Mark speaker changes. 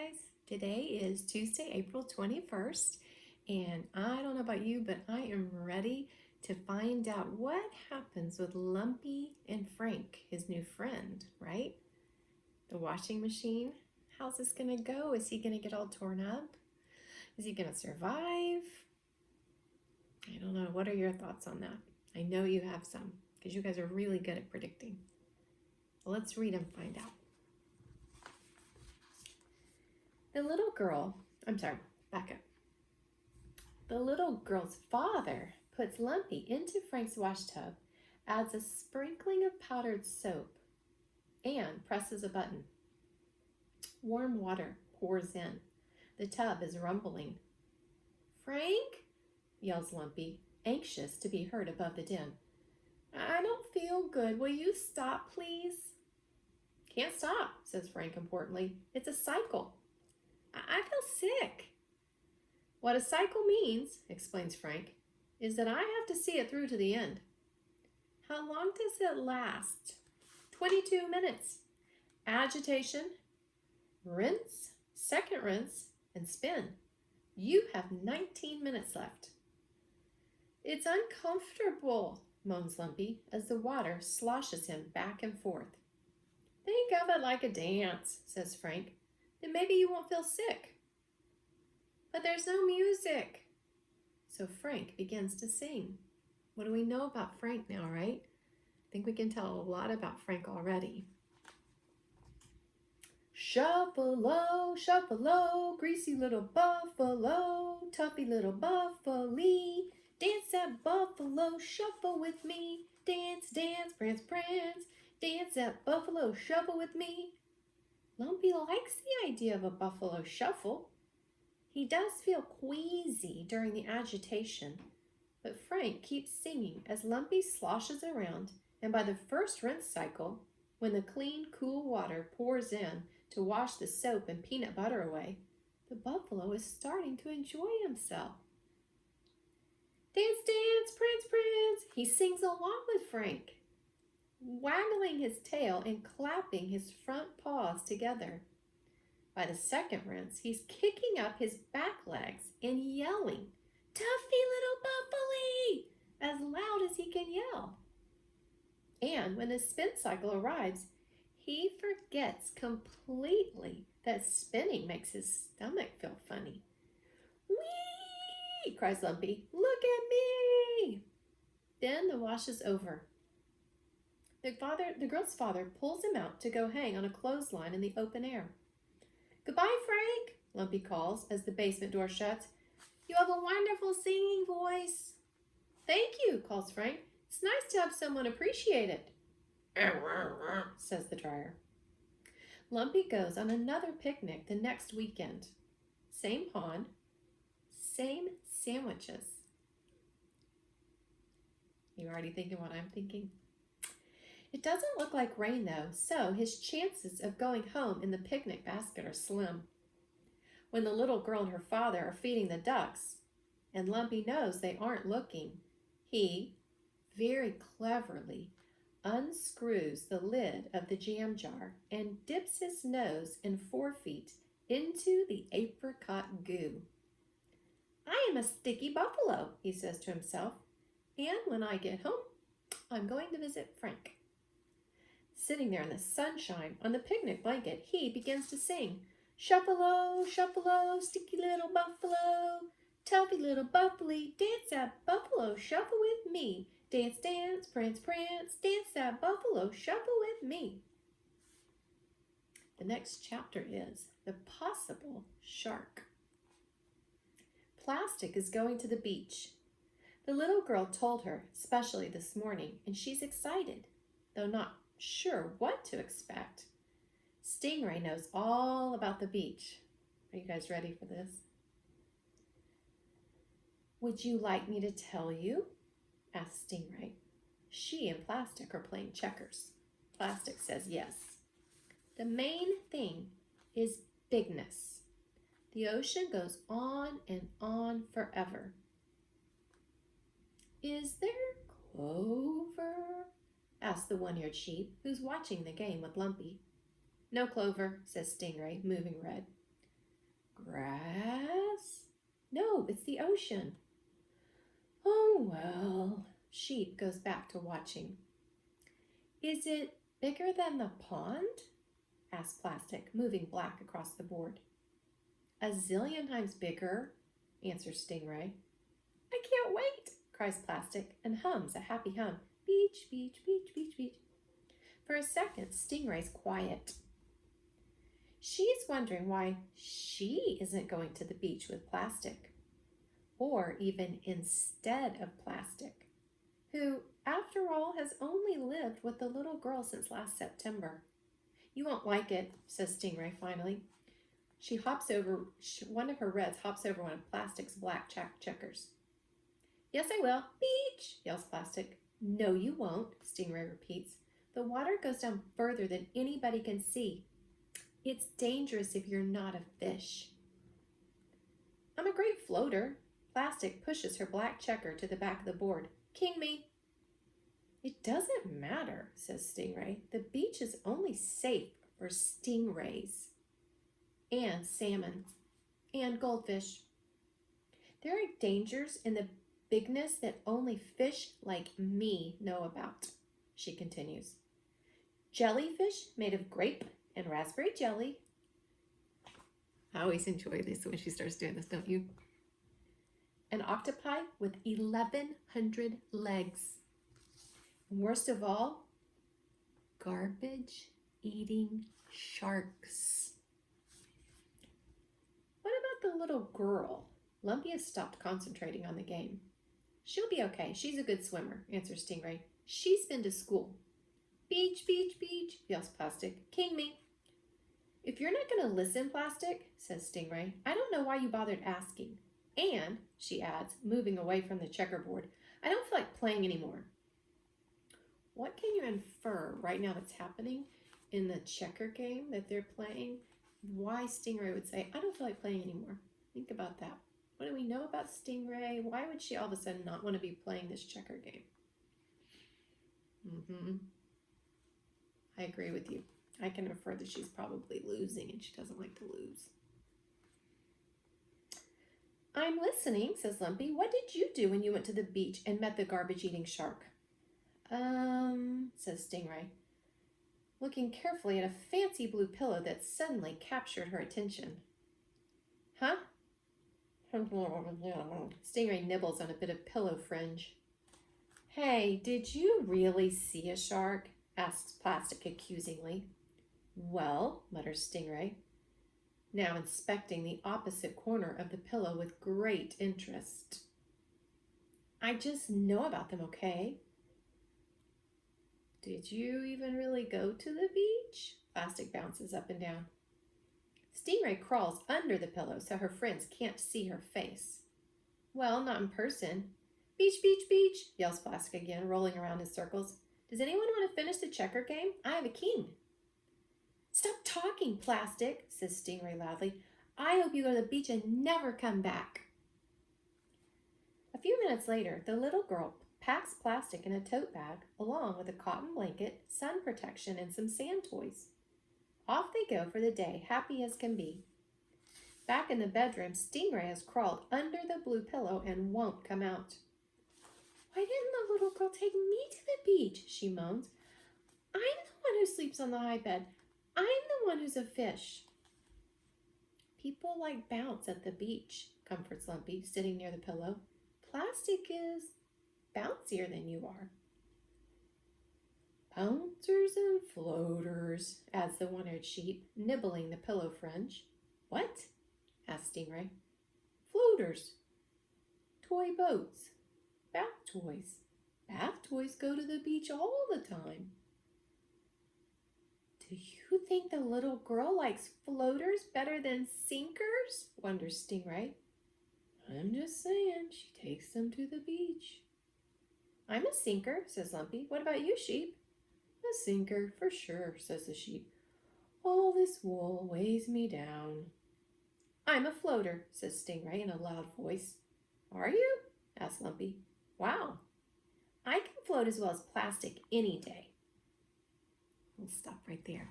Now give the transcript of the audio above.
Speaker 1: guys. Today is Tuesday, April 21st, and I don't know about you, but I am ready to find out what happens with Lumpy and Frank, his new friend, right? The washing machine. How's this gonna go? Is he gonna get all torn up? Is he gonna survive? I don't know. What are your thoughts on that? I know you have some, because you guys are really good at predicting. Well, let's read and find out. The little girl, back up. The little girl's father puts Lumpy into Frank's wash tub, adds a sprinkling of powdered soap, and presses a button. Warm water pours in. The tub is rumbling. "Frank," yells Lumpy, anxious to be heard above the din. "I don't feel good. Will you stop, please?" "Can't stop," says Frank importantly. "It's a cycle. I feel sick." "What a cycle means," explains Frank, "is that I have to see it through to the end." "How long does it last?" 22 minutes. Agitation, rinse, second rinse, and spin. You have 19 minutes left. "It's uncomfortable," moans Lumpy as the water sloshes him back and forth. "Think of it like a dance," says Frank. "Then maybe you won't feel sick." "But there's no music." So Frank begins to sing. What do we know about Frank now, right? I think we can tell a lot about Frank already. "Shuffle-o, shuffle-o, greasy little buffalo, toughy little buffalo, dance that buffalo shuffle with me. Dance, dance, prance, prance, dance that buffalo shuffle with me." Lumpy likes the idea of a buffalo shuffle. He does feel queasy during the agitation, but Frank keeps singing as Lumpy sloshes around, and by the first rinse cycle, when the clean, cool water pours in to wash the soap and peanut butter away, the buffalo is starting to enjoy himself. "Dance, dance, prance, prance," he sings along with Frank, waggling his tail and clapping his front paws together. By the second rinse, he's kicking up his back legs and yelling, "Toughy little buffalo," as loud as he can yell. And when the spin cycle arrives, he forgets completely that spinning makes his stomach feel funny. "Whee!" cries Lumpy. "Look at me!" Then the wash is over. The girl's father pulls him out to go hang on a clothesline in the open air. "Goodbye, Frank," Lumpy calls as the basement door shuts. "You have a wonderful singing voice." "Thank you," calls Frank. "It's nice to have someone appreciate it," says the dryer. Lumpy goes on another picnic the next weekend. Same pond, same sandwiches. You already thinking what I'm thinking? It doesn't look like rain though, so his chances of going home in the picnic basket are slim. When the little girl and her father are feeding the ducks, and Lumpy knows they aren't looking, he, very cleverly, unscrews the lid of the jam jar and dips his nose and forefeet into the apricot goo. "I am a sticky buffalo," he says to himself, "and when I get home, I'm going to visit Frank." Sitting there in the sunshine on the picnic blanket, he begins to sing, "Shuffle-o, shuffle-o, sticky little buffalo, toughy little buffalo, dance that buffalo shuffle with me. Dance, dance, prance, prance, dance that buffalo shuffle with me." The next chapter is the possible shark. Plastic is going to the beach. The little girl told her, especially this morning, and she's excited, though not sure what to expect. Stingray knows all about the beach. Are you guys ready for this? "Would you like me to tell you?" asks Stingray. She and Plastic are playing checkers. Plastic says yes. "The main thing is bigness. The ocean goes on and on forever." "Is there clover?" asks the one-eared sheep, who's watching the game with Lumpy. "No clover," says Stingray, moving red. Grass? No, it's the ocean. Oh, well. Sheep goes back to watching. Is it bigger than the pond? Asks Plastic, moving black across the board. A zillion times bigger, answers Stingray. I can't wait, cries Plastic, and hums a happy hum. Beach, beach, beach, beach, beach. For a second, Stingray's quiet. She's wondering why she isn't going to the beach with Plastic, or even instead of Plastic, who, after all, has only lived with the little girl since last September. You won't like it, says Stingray finally. She hops over, one of her reds hops over one of Plastic's black checkers. Yes, I will. Beach, yells Plastic. No, you won't, Stingray repeats. The water goes down further than anybody can see. It's dangerous if you're not a fish. I'm a great floater. Plastic pushes her black checker to the back of the board. King me. It doesn't matter, says Stingray. The beach is only safe for stingrays and salmon and goldfish. There are dangers in the bigness that only fish like me know about, she continues. Jellyfish made of grape and raspberry jelly. I always enjoy this when she starts doing this, don't you? An octopi with 1,100 legs. And worst of all, garbage-eating sharks. What about the little girl? Lumpy has stopped concentrating on the game. She'll be okay. She's a good swimmer, answers Stingray. She's been to school. Beach, beach, beach, yells Plastic. King me. If you're not going to listen, Plastic, says Stingray, I don't know why you bothered asking. And, she adds, moving away from the checkerboard, I don't feel like playing anymore. What can you infer right now that's happening in the checker game that they're playing? Why Stingray would say, I don't feel like playing anymore. Think about that. What do we know about Stingray? Why would she all of a sudden not want to be playing this checker game? I agree with you. I can infer that she's probably losing and she doesn't like to lose. I'm listening, says Lumpy. What did you do when you went to the beach and met the garbage-eating shark? Says Stingray, looking carefully at a fancy blue pillow that suddenly captured her attention. Huh? Stingray nibbles on a bit of pillow fringe. Hey, did you really see a shark? Asks Plastic accusingly. Well, mutters Stingray, now inspecting the opposite corner of the pillow with great interest. I just know about them, okay? Did you even really go to the beach? Plastic bounces up and down. Stingray crawls under the pillow so her friends can't see her face. Well, not in person. Beach, beach, beach, yells Plastic again, rolling around in circles. Does anyone want to finish the checker game? I have a king. Stop talking, Plastic, says Stingray loudly. I hope you go to the beach and never come back. A few minutes later, the little girl packs Plastic in a tote bag along with a cotton blanket, sun protection, and some sand toys. Off they go for the day, happy as can be. Back in the bedroom, Stingray has crawled under the blue pillow and won't come out. Why didn't the little girl take me to the beach? She moans. I'm the one who sleeps on the high bed. I'm the one who's a fish. People like bounce at the beach, comforts Lumpy, sitting near the pillow. Plastic is bouncier than you are. Bouncers and floaters, adds the one-eared sheep, nibbling the pillow fringe. What? Asked Stingray. Floaters. Toy boats. Bath toys. Bath toys go to the beach all the time. Do you think the little girl likes floaters better than sinkers? Wonders Stingray. I'm just saying, she takes them to the beach. I'm a sinker, says Lumpy. What about you, sheep? A sinker, for sure, says the sheep. All this wool weighs me down. I'm a floater, says Stingray in a loud voice. Are you? Asked Lumpy. Wow. I can float as well as Plastic any day. We'll stop right there.